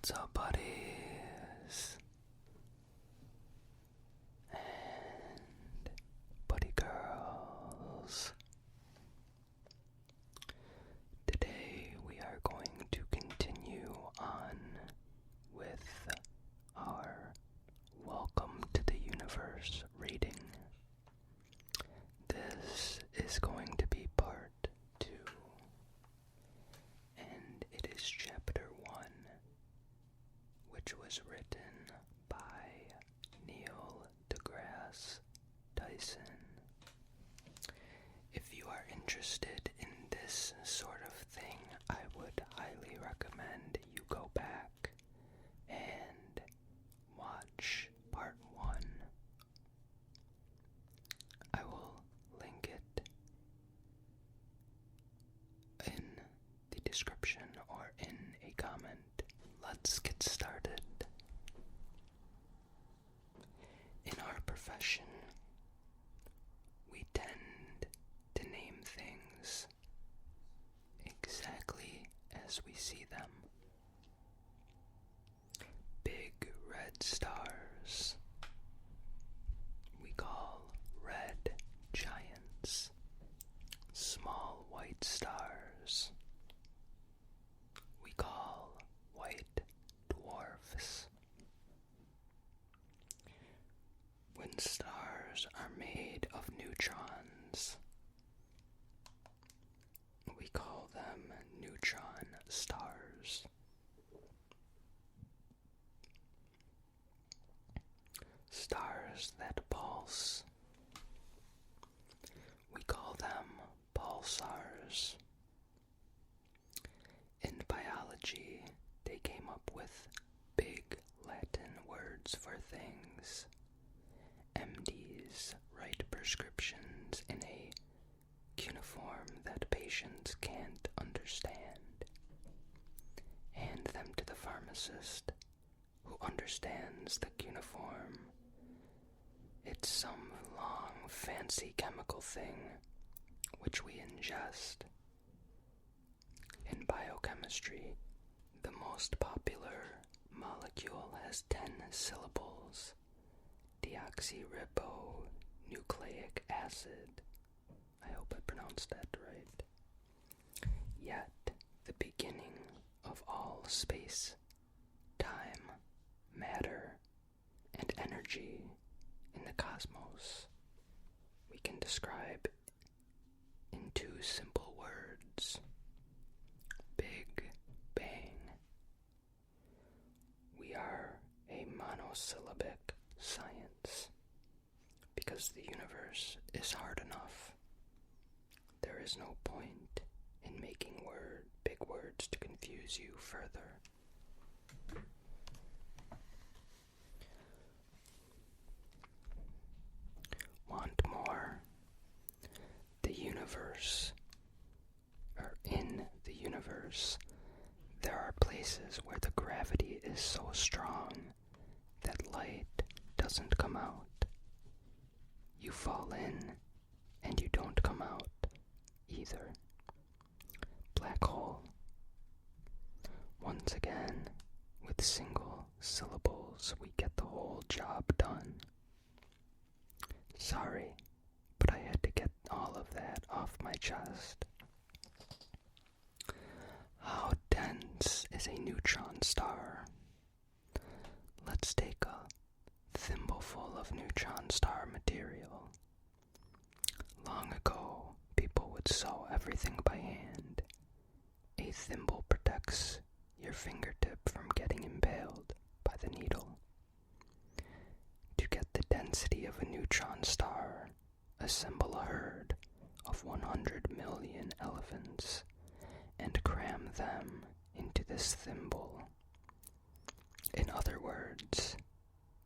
What's up, buddies? And buddy girls. Today we are going to continue on with our Welcome to the Universe reading. This is going to be part 2, and it is chapter 1, which was written by Neil deGrasse Tyson. If you are interested in this sort of thing, I would highly recommend you go back and watch part 1. I will link it in the description or in a comment. Let's get started. In our profession, we tend to name things exactly as we see them. Big red stars we call red giants. Small white stars we call white dwarfs. When stars are made of neutrons, we call them neutron stars. Stars that pulse, we call them pulsars. In biology, they came up with big Latin words for things. MDs write prescriptions in a cuneiform that patients can't understand. Hand them to the pharmacist, who understands the cuneiform. It's some long, fancy chemical thing which we ingest. In biochemistry, the most popular molecule has 10 syllables. Deoxyribonucleic acid. I hope I pronounced that right. Yet, the beginning of all space, time, matter, and energy in the cosmos, we can describe in 2 simple words: Big Bang. We are a monosyllabic science because the universe is hard enough. There is no point in making big words to confuse you further. Want more? In the universe, there are places where the gravity is so strong that light doesn't come out. You fall in, and you don't come out either. Black hole. Once again, with single syllables, we get the whole job done. Sorry, but I had to get all of that off my chest. How dense is a neutron star? Let's take a thimbleful of neutron star material. Long ago, people would sew everything by hand. A thimble protects your fingertip from getting impaled by the needle. To get the density of a neutron star, assemble a herd of 100 million elephants and cram them into this thimble. In other words,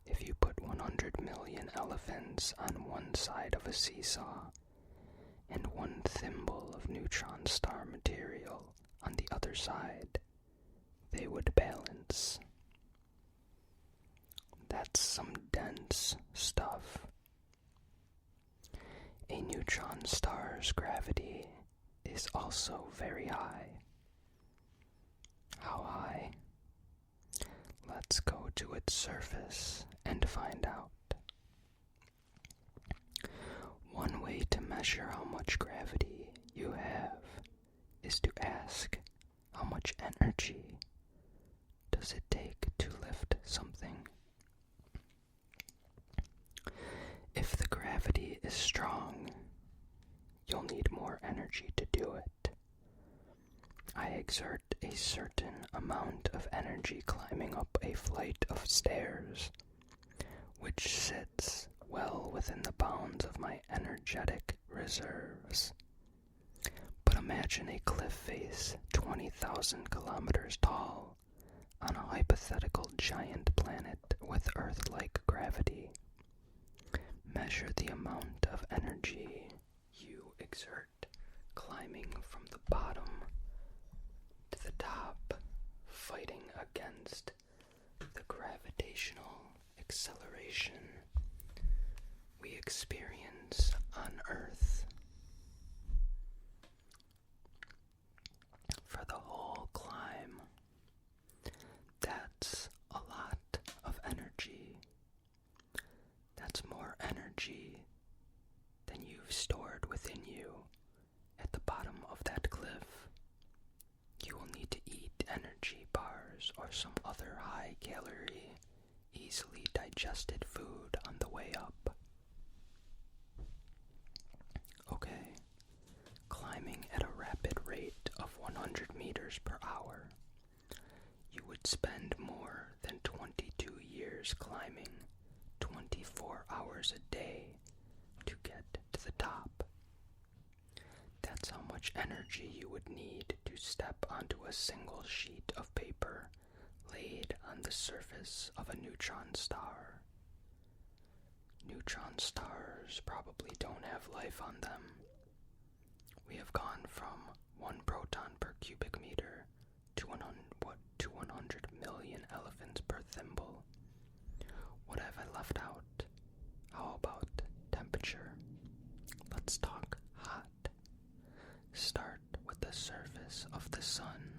if you put 100 million elephants on one side of a seesaw and one thimble of neutron star material on the other side, they would balance. That's some dense stuff. A neutron star's gravity is also very high. How high? to its surface and find out. One way to measure how much gravity you have is to ask how much energy does it take to lift something. If the gravity is strong, you'll need more energy to do it. I exert a certain amount of energy climbing up a flight of stairs, which sits well within the bounds of my energetic reserves. But imagine a cliff face 20,000 kilometers tall on a hypothetical giant planet with Earth-like gravity. Measure the amount of energy you exert climbing from the bottom to the top, fighting against the gravitational acceleration we experience on Earth. For the whole climb, that's a lot of energy. That's more energy than you've stored within you at the bottom of that cliff. You will need to eat energy bars or some other high-calorie, easily digested food on the way up. Okay, climbing at a rapid rate of 100 meters per hour, you would spend more than 22 years climbing 24 hours a day to get to the top. That's how much energy you would need to step onto a single sheet of paper laid on the surface of a neutron star. Neutron stars probably don't have life on them. We have gone from 1 proton per cubic meter to 100 million elephants per thimble. What have I left out? How about temperature? Let's talk hot. Start with the surface of the sun.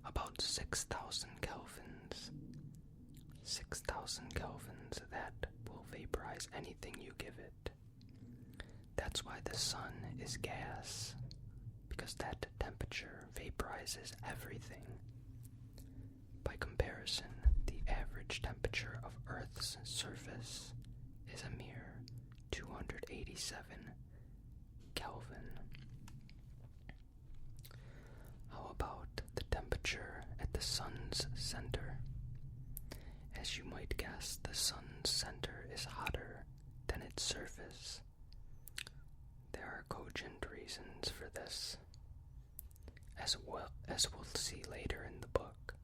About 6,000 kelvins. 6,000 kelvins, that will vaporize anything you give it. That's why the sun is gas, because that temperature vaporizes everything. By comparison, the average temperature of Earth's surface is a mere 287 Kelvin. How about the temperature at the sun's center? As you might guess, the sun's center is hotter than its surface. There are cogent reasons for this. As we'll see later in the book,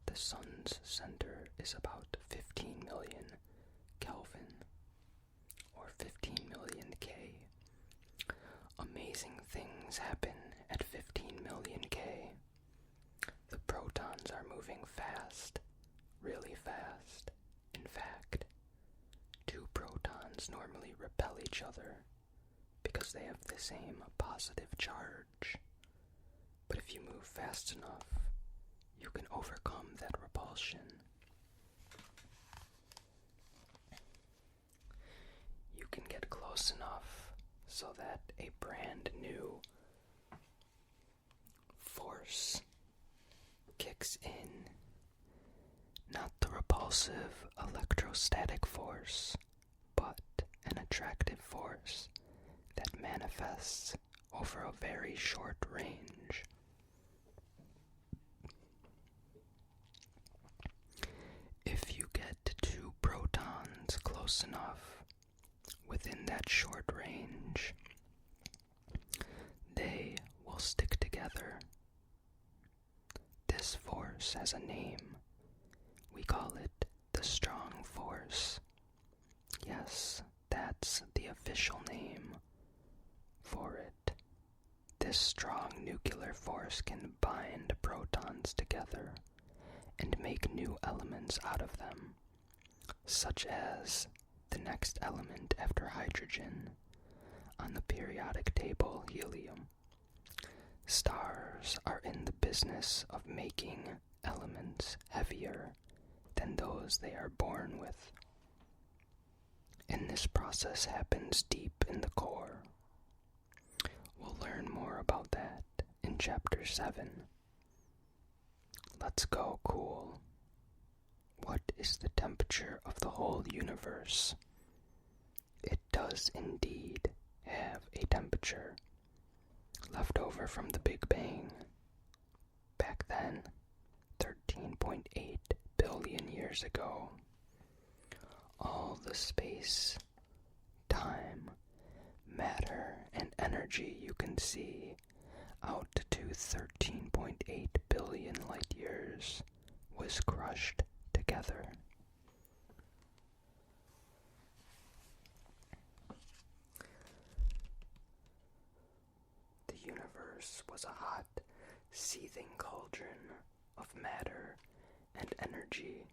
the sun's center is about 15 million Kelvin, or 15 million K. Amazing things happen at 15 million K. The protons are moving fast, really fast. In fact, 2 protons normally repel each other because they have the same positive charge. But if you move fast enough, you can overcome that repulsion. You can get close enough so that a brand new force kicks in. Not the repulsive electrostatic force, but an attractive force that manifests over a very short range. If you get 2 protons close enough within that short range, they will stick together. This force has a name. We call it the strong force. Yes, that's the official name for it. This strong nuclear force can bind protons together and make new elements out of them, such as the next element after hydrogen on the periodic table, helium. Stars are in the business of making elements heavier than those things they are born with. And this process happens deep in the core. We'll learn more about that in Chapter 7. Let's go cool. What is the temperature of the whole universe? It does indeed have a temperature, left over from the Big Bang. Back then, 13.8 billion years ago. All the space, time, matter, and energy you can see out to 13.8 billion light years was crushed together. The universe was a hot, seething cauldron of matter and energy.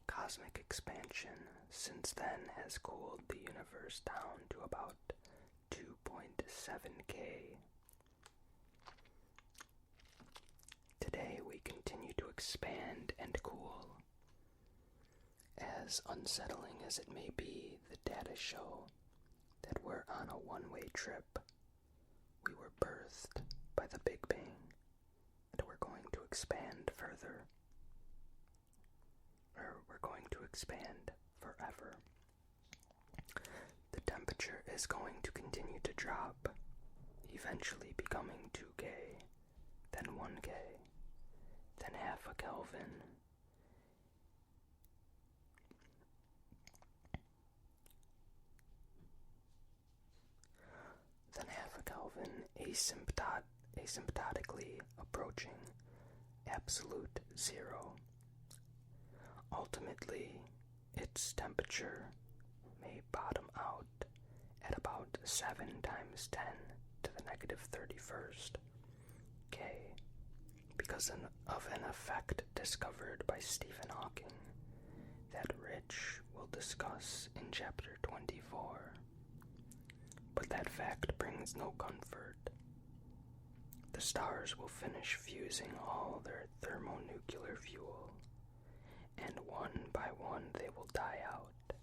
Cosmic expansion since then has cooled the universe down to about 2.7 K. Today we continue to expand and cool. As unsettling as it may be, the data show that we're on a one-way trip. We were birthed by the Big Bang, and we're going to expand further. We're going to expand forever. The temperature is going to continue to drop, eventually becoming 2K, then 1K, then half a Kelvin, asymptotically approaching absolute zero. Ultimately, its temperature may bottom out at about 7 times 10 to the negative 31st K because of an effect discovered by Stephen Hawking that Rich will discuss in Chapter 24. But that fact brings no comfort. The stars will finish fusing all their thermonuclear fuel, and one by one they will die out,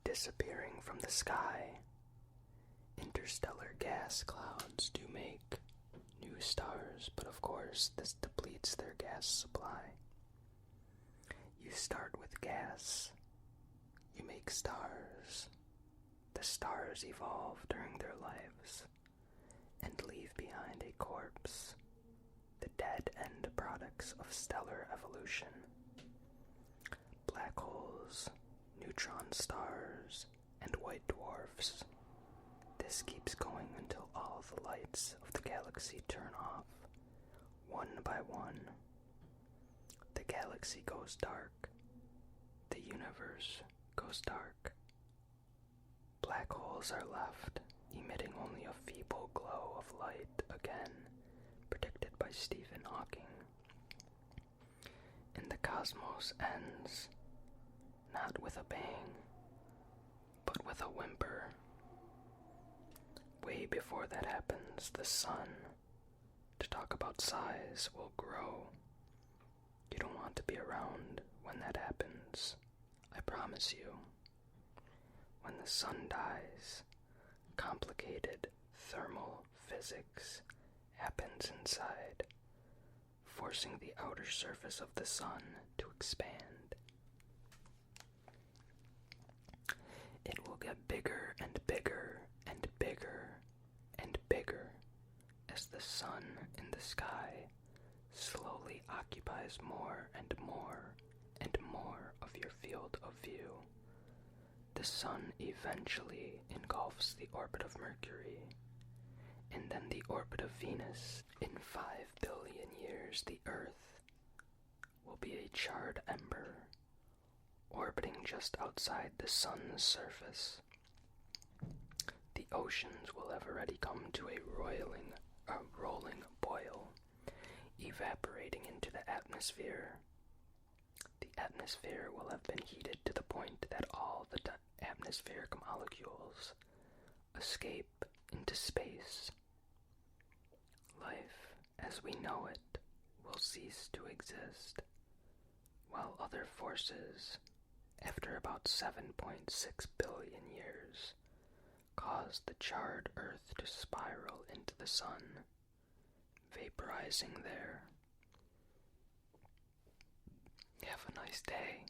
disappearing from the sky. Interstellar gas clouds do make new stars, but of course this depletes their gas supply. You start with gas, you make stars. The stars evolve during their lives and leave behind a corpse, the dead end products of stellar evolution. Black holes, neutron stars, and white dwarfs. This keeps going until all the lights of the galaxy turn off, one by one. The galaxy goes dark. The universe goes dark. Black holes are left, emitting only a feeble glow of light again, predicted by Stephen Hawking. And the cosmos ends, not with a bang, but with a whimper. Way before that happens, the sun, to talk about size, will grow. You don't want to be around when that happens, I promise you. When the sun dies, complicated thermal physics happens inside, forcing the outer surface of the sun to expand. It will get bigger and bigger and bigger and bigger as the sun in the sky slowly occupies more and more and more of your field of view. The sun eventually engulfs the orbit of Mercury, and then the orbit of Venus. In 5 billion years, the Earth will be a charred ember, orbiting just outside the sun's surface. The oceans will have already come to a rolling boil, evaporating into the atmosphere. The atmosphere will have been heated to the point that all the atmospheric molecules escape into space. Life, as we know it, will cease to exist. while other forces, after about 7.6 billion years, caused the charred Earth to spiral into the sun, vaporizing there. Have a nice day.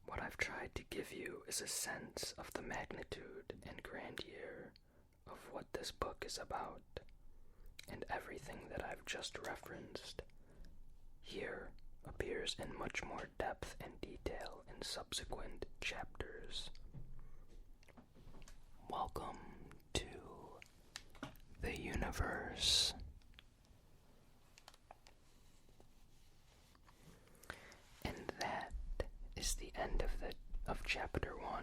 What I've tried to give you is a sense of the magnitude and grandeur of what this book is about, and everything that I've just referenced here appears in much more depth and detail in subsequent chapters. Welcome to the universe. And that is the end of chapter 1.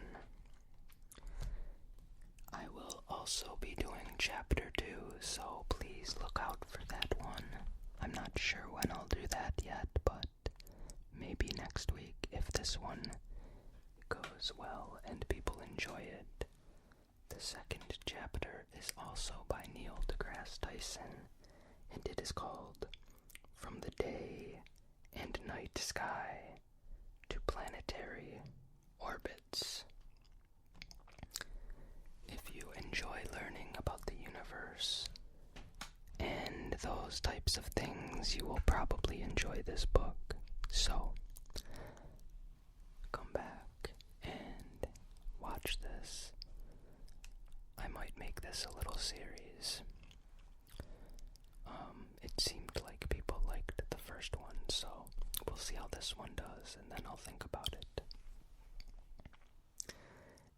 I will also be doing chapter 2, so please look out for that one. I'm not sure when I'll do that yet, but maybe next week if this one goes well and people enjoy it. The second chapter is also by Neil deGrasse Tyson, and it is called From the Day and Night Sky to Planetary Orbits. If you enjoy learning about the universe and those types of things, you will probably enjoy this book. So, come back and watch this. I might make this a little series. It seemed like people liked the first one, so we'll see how this one does, and then I'll think about it.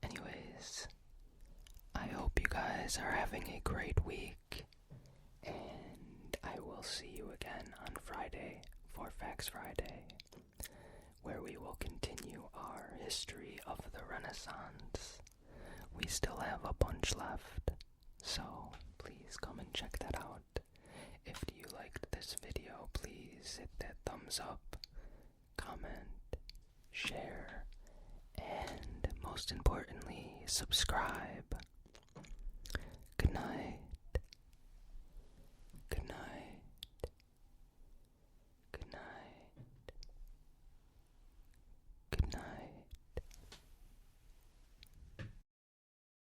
Anyways, I hope you guys are having a great week, and I will see you again on Friday for Facts Friday, where we will continue our history of the Renaissance. We still have a bunch left, so please come and check that out. If you liked this video, please hit that thumbs up, comment, share, and most importantly, subscribe.